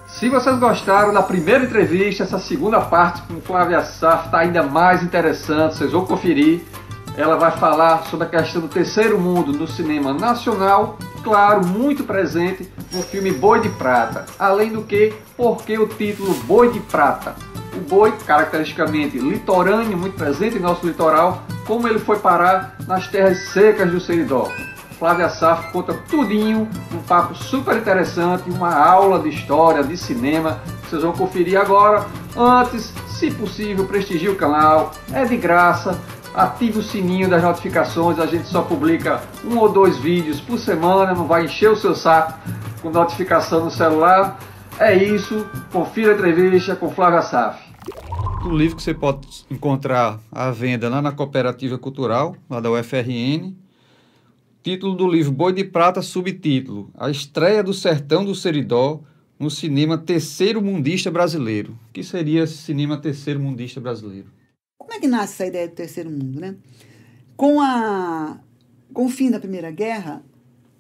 Se vocês gostaram da primeira entrevista, essa segunda parte com Flávia Saf está ainda mais interessante, vocês vão conferir. Ela vai falar sobre a questão do terceiro mundo no cinema nacional, claro, muito presente no filme Boi de Prata. Além do que, por que o título Boi de Prata? O boi, caracteristicamente litorâneo, muito presente em nosso litoral, como ele foi parar nas terras secas do Seridó. Flávia Saf conta tudinho, um papo super interessante, uma aula de história, de cinema, vocês vão conferir agora. Antes, se possível, prestigie o canal, é de graça, ative o sininho das notificações, a gente só publica 1 ou 2 vídeos por semana, não vai encher o seu saco com notificação no celular. É isso, confira a entrevista com Flávia Saf. O livro que você pode encontrar à venda lá na Cooperativa Cultural, lá da UFRN. Título do livro Boi de Prata, subtítulo: A estreia do Sertão do Seridó no cinema terceiro mundista brasileiro. O que seria esse cinema terceiro mundista brasileiro? Como é que nasce essa ideia do terceiro mundo, né? Com o fim da Primeira Guerra,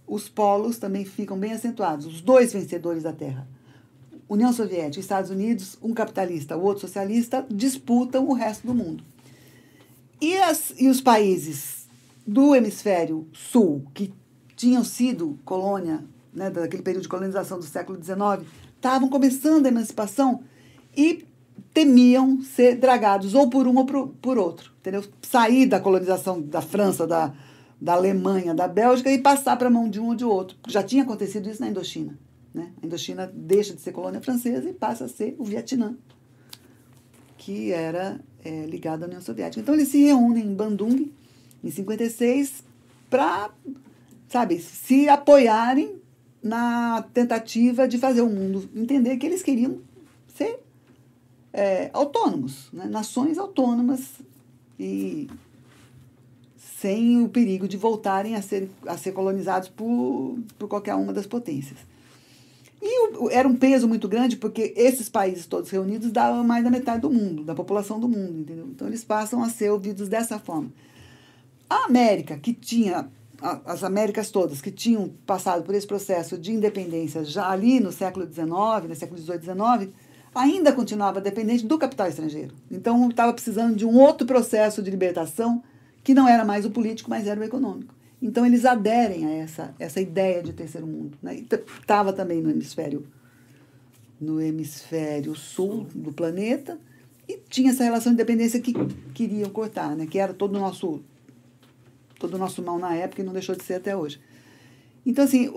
os polos também ficam bem acentuados. Os dois vencedores da Terra, União Soviética e Estados Unidos, um capitalista, o outro socialista, disputam o resto do mundo. E os países do hemisfério sul, que tinham sido colônia, né, daquele período de colonização do século XIX, estavam começando a emancipação e temiam ser dragados ou por um ou por outro, entendeu? Sair da colonização da França, da Alemanha, da Bélgica e passar para a mão de um ou de outro. Já tinha acontecido isso na Indochina, né? A Indochina deixa de ser colônia francesa e passa a ser o Vietnã, que era ligado à União Soviética. Então, eles se reúnem em Bandung, em 56, para, se apoiarem na tentativa de fazer o mundo entender que eles queriam ser autônomos, né? Nações autônomas e sem o perigo de voltarem a ser colonizados por qualquer uma das potências. E era um peso muito grande, porque esses países todos reunidos davam mais da metade do mundo, da população do mundo, entendeu? Então, eles passam a ser ouvidos dessa forma. A América, que tinha, as Américas todas, que tinham passado por esse processo de independência já ali no século XIX, no século XVIII, XIX, ainda continuava dependente do capital estrangeiro. Então, estava precisando de um outro processo de libertação, que não era mais o político, mas era o econômico. Então, eles aderem a essa ideia de terceiro mundo, né? Estava também no hemisfério sul do planeta, e tinha essa relação de dependência que queriam cortar, né? Que era todo o nosso mal na época e não deixou de ser até hoje. Então, assim,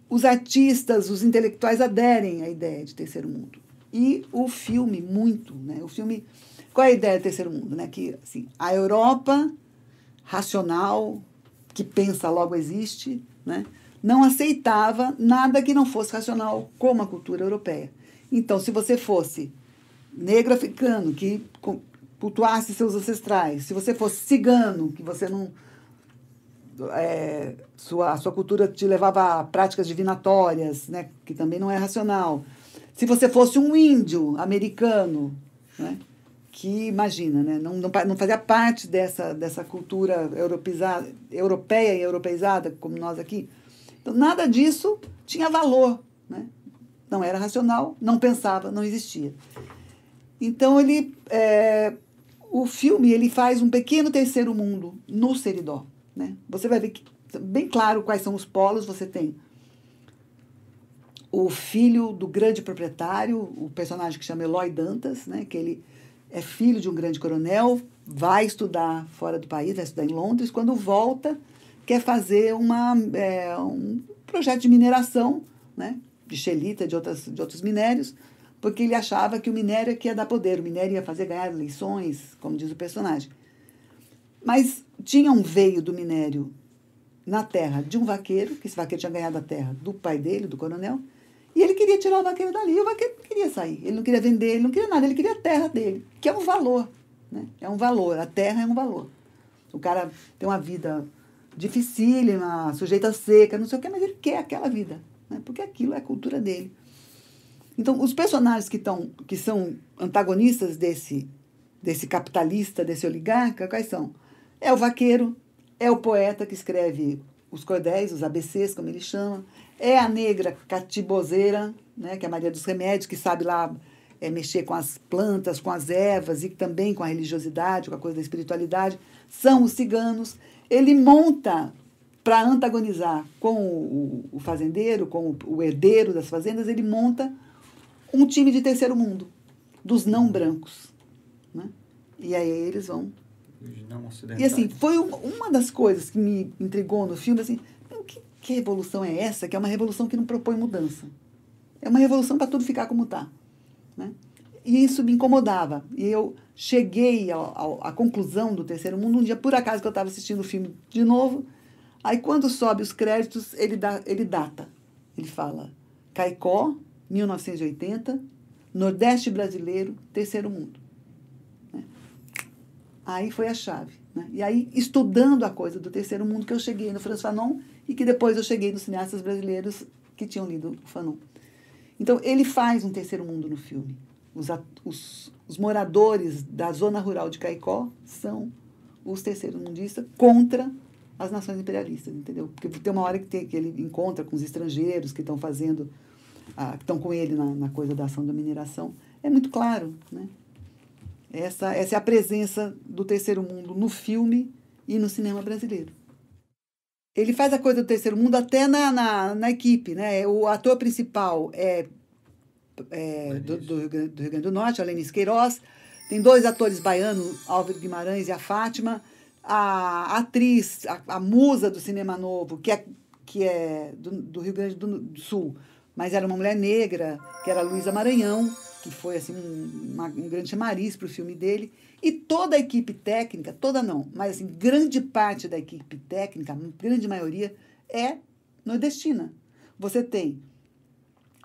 os artistas, os intelectuais aderem à ideia de terceiro mundo. E o filme, muito, né? O filme, qual é a ideia do terceiro mundo, né? Que, assim, a Europa racional, que pensa logo existe, né? Não aceitava nada que não fosse racional, como a cultura europeia. Então, se você fosse negro africano, que cultuasse seus ancestrais, se você fosse cigano, que você não... a sua cultura te levava a práticas divinatórias, né, que também não é racional. Se você fosse um índio americano, né, que, imagina, né, não fazia parte dessa cultura europeia e europeizada, como nós aqui. Então, nada disso tinha valor, né? Não era racional, não pensava, não existia. Então, o filme ele faz um pequeno terceiro mundo no Seridó, né? Você vai ver que, bem claro quais são os polos. Você tem o filho do grande proprietário, o personagem que chama Eloy Dantas, né? Que ele é filho de um grande coronel, vai estudar fora do país, vai estudar em Londres. Quando volta, quer fazer um projeto de mineração, né? De xelita, de outros minérios, porque ele achava que o minério é que ia dar poder, o minério ia fazer ganhar eleições, como diz o personagem. Mas tinha um veio do minério na terra de um vaqueiro, que esse vaqueiro tinha ganhado a terra do pai dele, do coronel, e ele queria tirar o vaqueiro dali, e o vaqueiro não queria sair, ele não queria vender, ele não queria nada, ele queria a terra dele, que é um valor, né? É um valor, a terra é um valor. O cara tem uma vida dificílima, sujeita a seca, não sei o quê, mas ele quer aquela vida, né? Porque aquilo é a cultura dele. Então, os personagens que são antagonistas desse capitalista, desse oligarca, quais são? É o vaqueiro, é o poeta que escreve os cordéis, os ABCs, como ele chama, é a negra catibozeira, né, que é a Maria dos Remédios, que sabe lá mexer com as plantas, com as ervas e também com a religiosidade, com a coisa da espiritualidade, são os ciganos. Ele monta, para antagonizar com o fazendeiro, com o herdeiro das fazendas, ele monta um time de terceiro mundo, dos não brancos. Né? E aí eles vão... Não ocidentais. E assim, foi uma das coisas que me intrigou no filme, assim, que revolução é essa? Que é uma revolução que não propõe mudança. É uma revolução para tudo ficar como está. Né? E isso me incomodava. E eu cheguei à conclusão do Terceiro Mundo um dia, por acaso, que eu estava assistindo o filme de novo. Aí, quando sobe os créditos, ele data. Ele fala Caicó, 1980, Nordeste brasileiro, Terceiro Mundo. Né? Aí foi a chave. Né? E aí, estudando a coisa do Terceiro Mundo, que eu cheguei no Frantz Fanon e que depois eu cheguei nos cineastas brasileiros que tinham lido o Fanon. Então, ele faz um terceiro mundo no filme. Os moradores da zona rural de Caicó são os terceiro-mundistas contra as nações imperialistas, entendeu? Porque tem uma hora que ele encontra com os estrangeiros que estão fazendo, que estão com ele na coisa da ação da mineração. É muito claro, né? Essa é a presença do terceiro mundo no filme e no cinema brasileiro. Ele faz a coisa do terceiro mundo até na equipe, né? O ator principal é do Rio Grande do Norte, a Lenice Queiroz. Tem 2 atores baianos, Álvaro Guimarães e a Fátima. A atriz, a musa do cinema novo, que é do Rio Grande do Sul, mas era uma mulher negra, que era a Luísa Maranhão, que foi assim, um grande chamariz para o filme dele. E toda a equipe técnica, toda não, mas assim, grande parte da equipe técnica, a grande maioria, é nordestina. Você tem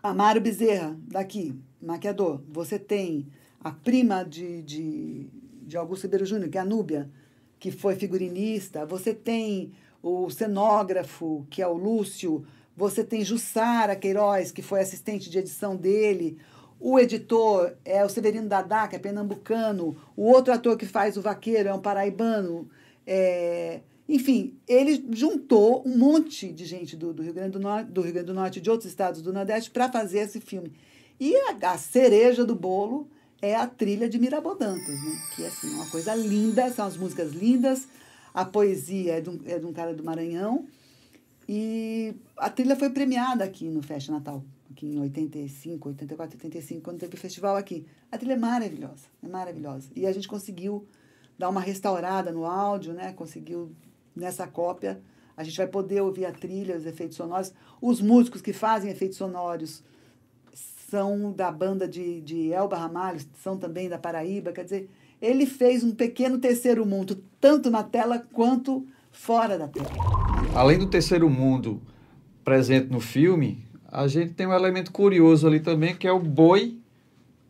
Amaro Bezerra, daqui, maquiador. Você tem a prima de Augusto Ribeiro Júnior, que é a Núbia, que foi figurinista. Você tem o cenógrafo, que é o Lúcio. Você tem Jussara Queiroz, que foi assistente de edição dele. O editor é o Severino Dadá, que é pernambucano. O outro ator que faz o vaqueiro é um paraibano. Enfim, ele juntou um monte de gente do Rio Grande do Norte e de outros estados do Nordeste para fazer esse filme. E a cereja do bolo é a trilha de Mirabodantas, né? Que é assim, uma coisa linda, são as músicas lindas, a poesia é de um cara do Maranhão. E a trilha foi premiada aqui no Fest Natal, aqui em 85, 84, 85, quando teve o festival aqui. A trilha é maravilhosa. E a gente conseguiu dar uma restaurada no áudio, né? Conseguiu, nessa cópia, a gente vai poder ouvir a trilha, os efeitos sonoros. Os músicos que fazem efeitos sonoros são da banda de Elba Ramalho, são também da Paraíba. Quer dizer, ele fez um pequeno terceiro mundo, tanto na tela quanto fora da tela. Além do terceiro mundo presente no filme, a gente tem um elemento curioso ali também, que é o boi.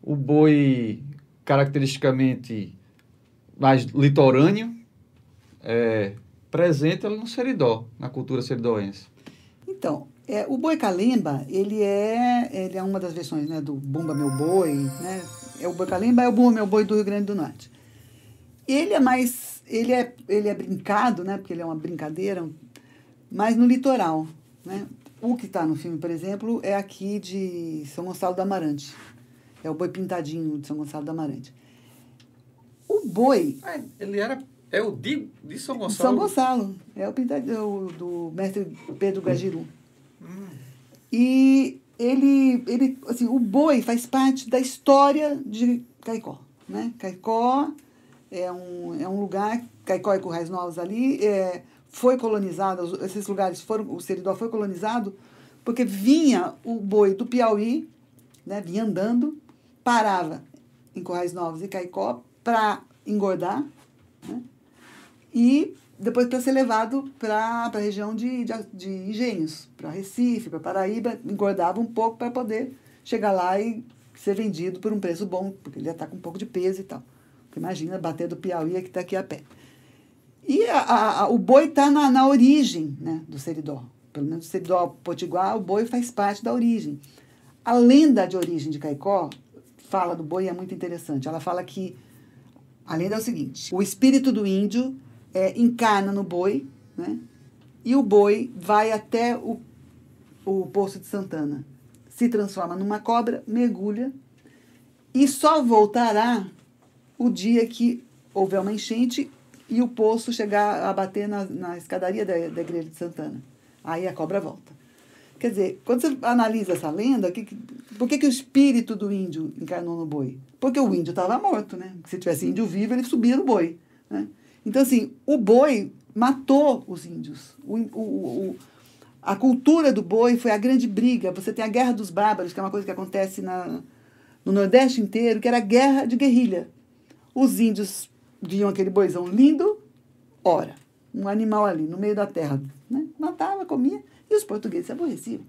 O boi, caracteristicamente mais litorâneo, presente ali no seridó, na cultura seridoense. Então, o boi calemba, ele é uma das versões, né, do Bumba Meu Boi, né? O boi calemba é o Bumba Meu Boi do Rio Grande do Norte. Ele é brincado, né, porque ele é uma brincadeira, mas no litoral, né? O que está no filme, por exemplo, é aqui de São Gonçalo do Amarante. É o boi pintadinho de São Gonçalo do Amarante. O boi... É o de São Gonçalo? São Gonçalo. É o pintadinho do mestre Pedro Gajiru. E ele assim, o boi faz parte da história de Caicó, né? Caicó é um lugar, Caicó e Currais Novos ali, foi colonizado, esses lugares o Seridó foi colonizado porque vinha o boi do Piauí, né? Vinha andando, parava em Currais Novos e Caicó para engordar, né? E depois para ser levado para a região de Engenhos, para Recife, para Paraíba, engordava um pouco para poder chegar lá e ser vendido por um preço bom, porque ele já está com um pouco de peso e tal. Porque imagina, bater do Piauí que está aqui a pé. E o boi está na origem, né, do Seridó. Pelo menos o Seridó Potiguar, o boi faz parte da origem. A lenda de origem de Caicó fala do boi, é muito interessante. Ela fala que a lenda é o seguinte: o espírito do índio encarna no boi, né? E o boi vai até o Poço de Santana, se transforma numa cobra, mergulha e só voltará o dia que houver uma enchente e o poço chegar a bater na escadaria da igreja de Santana. Aí a cobra volta. Quer dizer, quando você analisa essa lenda, por que o espírito do índio encarnou no boi? Porque o índio estava morto, né? Se tivesse índio vivo, ele subia no boi, né? Então, assim, o boi matou os índios. A cultura do boi foi a grande briga. Você tem a Guerra dos Bárbaros, que é uma coisa que acontece no Nordeste inteiro, que era a guerra de guerrilha. Os índios viam aquele boizão lindo, ora, um animal ali, no meio da terra, né? Matava, comia, e os portugueses se aborreciam,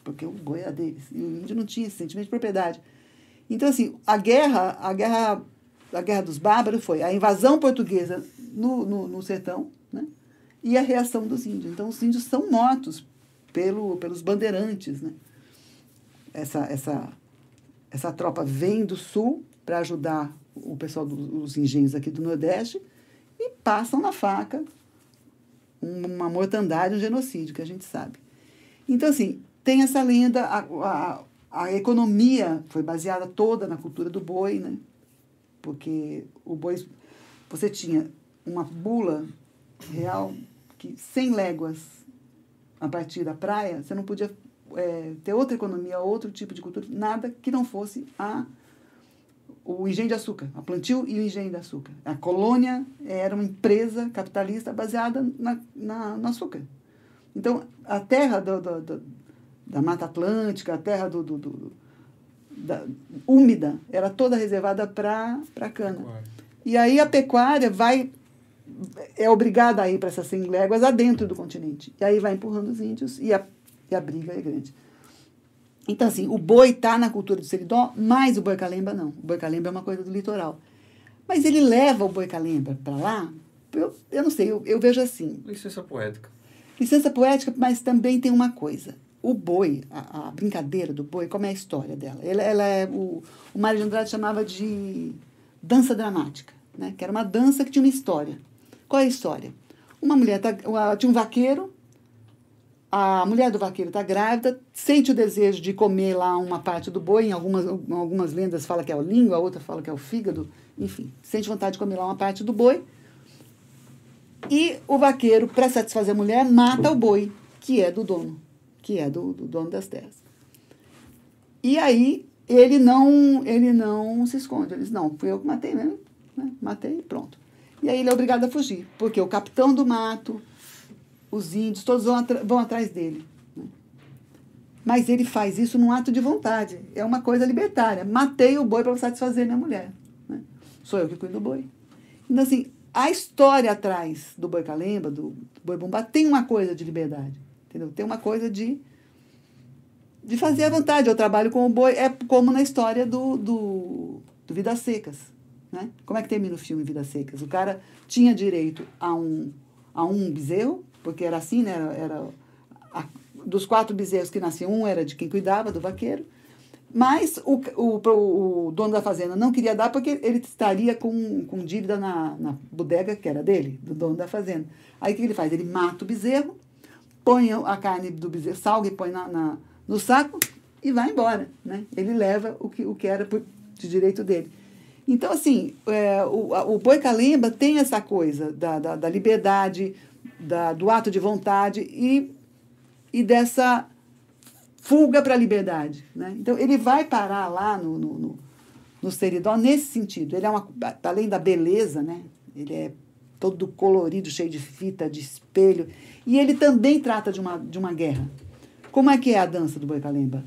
porque o boi era deles, e o índio não tinha esse sentimento de propriedade. Então, assim, a guerra dos bárbaros foi a invasão portuguesa no sertão, né? E a reação dos índios. Então, os índios são mortos pelos bandeirantes, né? Essa tropa vem do sul para ajudar o pessoal dos engenhos aqui do Nordeste e passam na faca uma mortandade, um genocídio, que a gente sabe. Então, assim, tem essa lenda, a economia foi baseada toda na cultura do boi, né? Porque o boi, você tinha uma bula real que 100 léguas a partir da praia, você não podia ter outra economia, outro tipo de cultura, nada que não fosse o engenho de açúcar, a plantio e o engenho de açúcar. A colônia era uma empresa capitalista baseada no açúcar. Então, a terra da Mata Atlântica, a terra úmida, era toda reservada para a cana. E aí a pecuária é obrigada a ir para essas 100 léguas adentro do continente. E aí vai empurrando os índios e a briga é grande. Então, assim, o boi está na cultura do Seridó, mas o boi calemba não. O boi calemba é uma coisa do litoral. Mas ele leva o boi calemba para lá, eu não sei, eu vejo assim. Licença poética. Licença poética, mas também tem uma coisa. O boi, a brincadeira do boi, como é a história dela? Ela o Mário de Andrade chamava de dança dramática, né? Que era uma dança que tinha uma história. Qual é a história? Uma mulher tinha um vaqueiro, a mulher do vaqueiro está grávida, sente o desejo de comer lá uma parte do boi, em algumas lendas fala que é o língua, a outra fala que é o fígado, enfim, sente vontade de comer lá uma parte do boi. E o vaqueiro, para satisfazer a mulher, mata o boi, que é do dono das terras. E aí ele não se esconde, ele diz, não, fui eu que matei mesmo, né? Matei e pronto. E aí ele é obrigado a fugir, porque o capitão do mato, os índios, todos vão atrás dele, né? Mas ele faz isso num ato de vontade, é uma coisa libertária. Matei o boi para satisfazer minha mulher, né? Sou eu que cuido do boi. Então, assim, a história atrás do boi calemba, do boi bumbá, tem uma coisa de liberdade, entendeu? Tem uma coisa de fazer à vontade. Eu trabalho com o boi, é como na história do Vidas Secas, né? Como é que termina o filme Vidas Secas? O cara tinha direito a um bezerro, porque era assim, né? Dos 4 bezerros que nasciam, um era de quem cuidava, do vaqueiro. Mas o dono da fazenda não queria dar porque ele estaria com dívida na bodega que era dele, do dono da fazenda. Aí o que ele faz? Ele mata o bezerro, põe a carne do bezerro, salga e põe no saco e vai embora, né? Ele leva o que era de direito dele. Então, assim, o boi calemba tem essa coisa da liberdade, do ato de vontade e dessa fuga para a liberdade, né? Então, ele vai parar lá no Seridó nesse sentido. Ele além da beleza, né? Ele é todo colorido, cheio de fita, de espelho. E ele também trata de uma guerra. Como é que é a dança do boi calemba?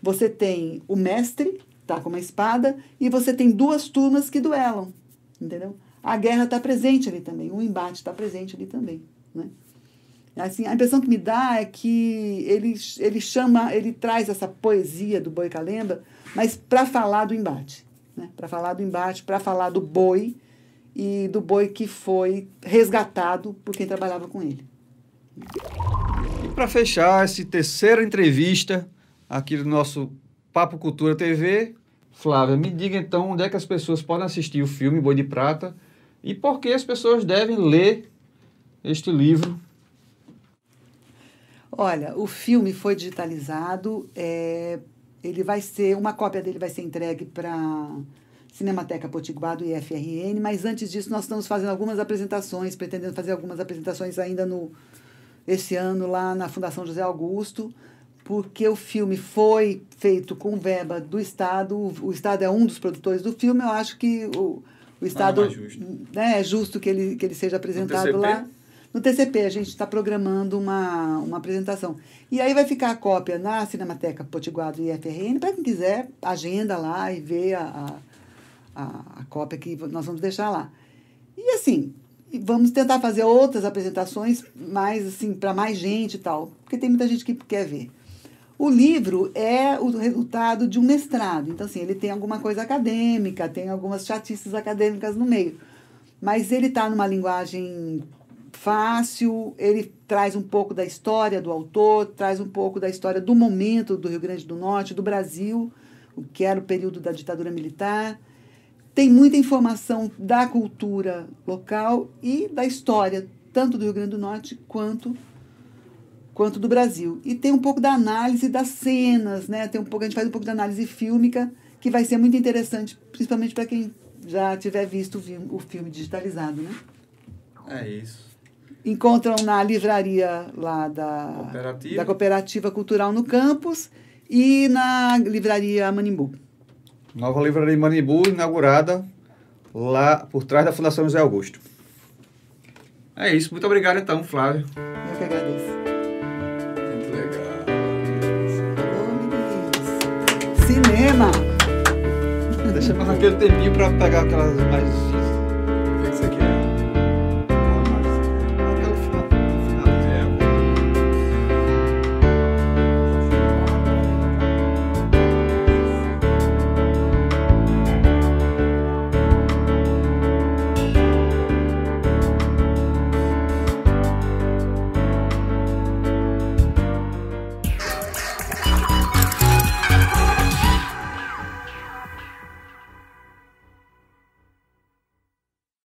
Você tem o mestre, tá com uma espada, e você tem 2 turmas que duelam, entendeu? A guerra está presente ali também, o embate está presente ali também, né? Assim, a impressão que me dá é que ele traz essa poesia do boi calemba, mas para falar do embate, né? Para falar do embate, para falar do boi e do boi que foi resgatado por quem trabalhava com ele. E para fechar essa terceira entrevista aqui do nosso Papo Cultura TV, Flávia, me diga então onde é que as pessoas podem assistir o filme Boi de Prata e por que as pessoas devem ler este livro. Olha, o filme foi digitalizado, ele vai ser, uma cópia dele vai ser entregue para Cinemateca Potiguar do IFRN, mas antes disso nós estamos fazendo algumas apresentações, pretendendo fazer algumas apresentações ainda esse ano lá na Fundação José Augusto, porque o filme foi feito com verba do Estado, o Estado é um dos produtores do filme, eu acho que o Estado é justo que ele seja apresentado lá. No TCP, a gente está programando uma apresentação. E aí vai ficar a cópia na Cinemateca Potiguar do IFRN, para quem quiser, agenda lá e ver a cópia que nós vamos deixar lá. E assim, vamos tentar fazer outras apresentações mais assim, para mais gente e tal, porque tem muita gente que quer ver. O livro é o resultado de um mestrado, então assim, ele tem alguma coisa acadêmica, tem algumas chatices acadêmicas no meio, mas ele está numa linguagem fácil, ele traz um pouco da história do autor, traz um pouco da história do momento do Rio Grande do Norte, do Brasil, o que era o período da ditadura militar. Tem muita informação da cultura local e da história, tanto do Rio Grande do Norte quanto do Brasil. E tem um pouco da análise das cenas, né? A gente faz um pouco da análise fílmica, que vai ser muito interessante, principalmente para quem já tiver visto o filme digitalizado, né? É isso. Encontram na livraria lá da Cooperativa Cultural no campus e na livraria Manimbu. Nova livraria Manimbu, inaugurada lá por trás da Fundação José Augusto. É isso, muito obrigado então, Flávio. Eu que agradeço. Muito legal. Ô, meninos. Cinema! Deixa mais aquele tempinho para pegar aquelas mais... O que você quer?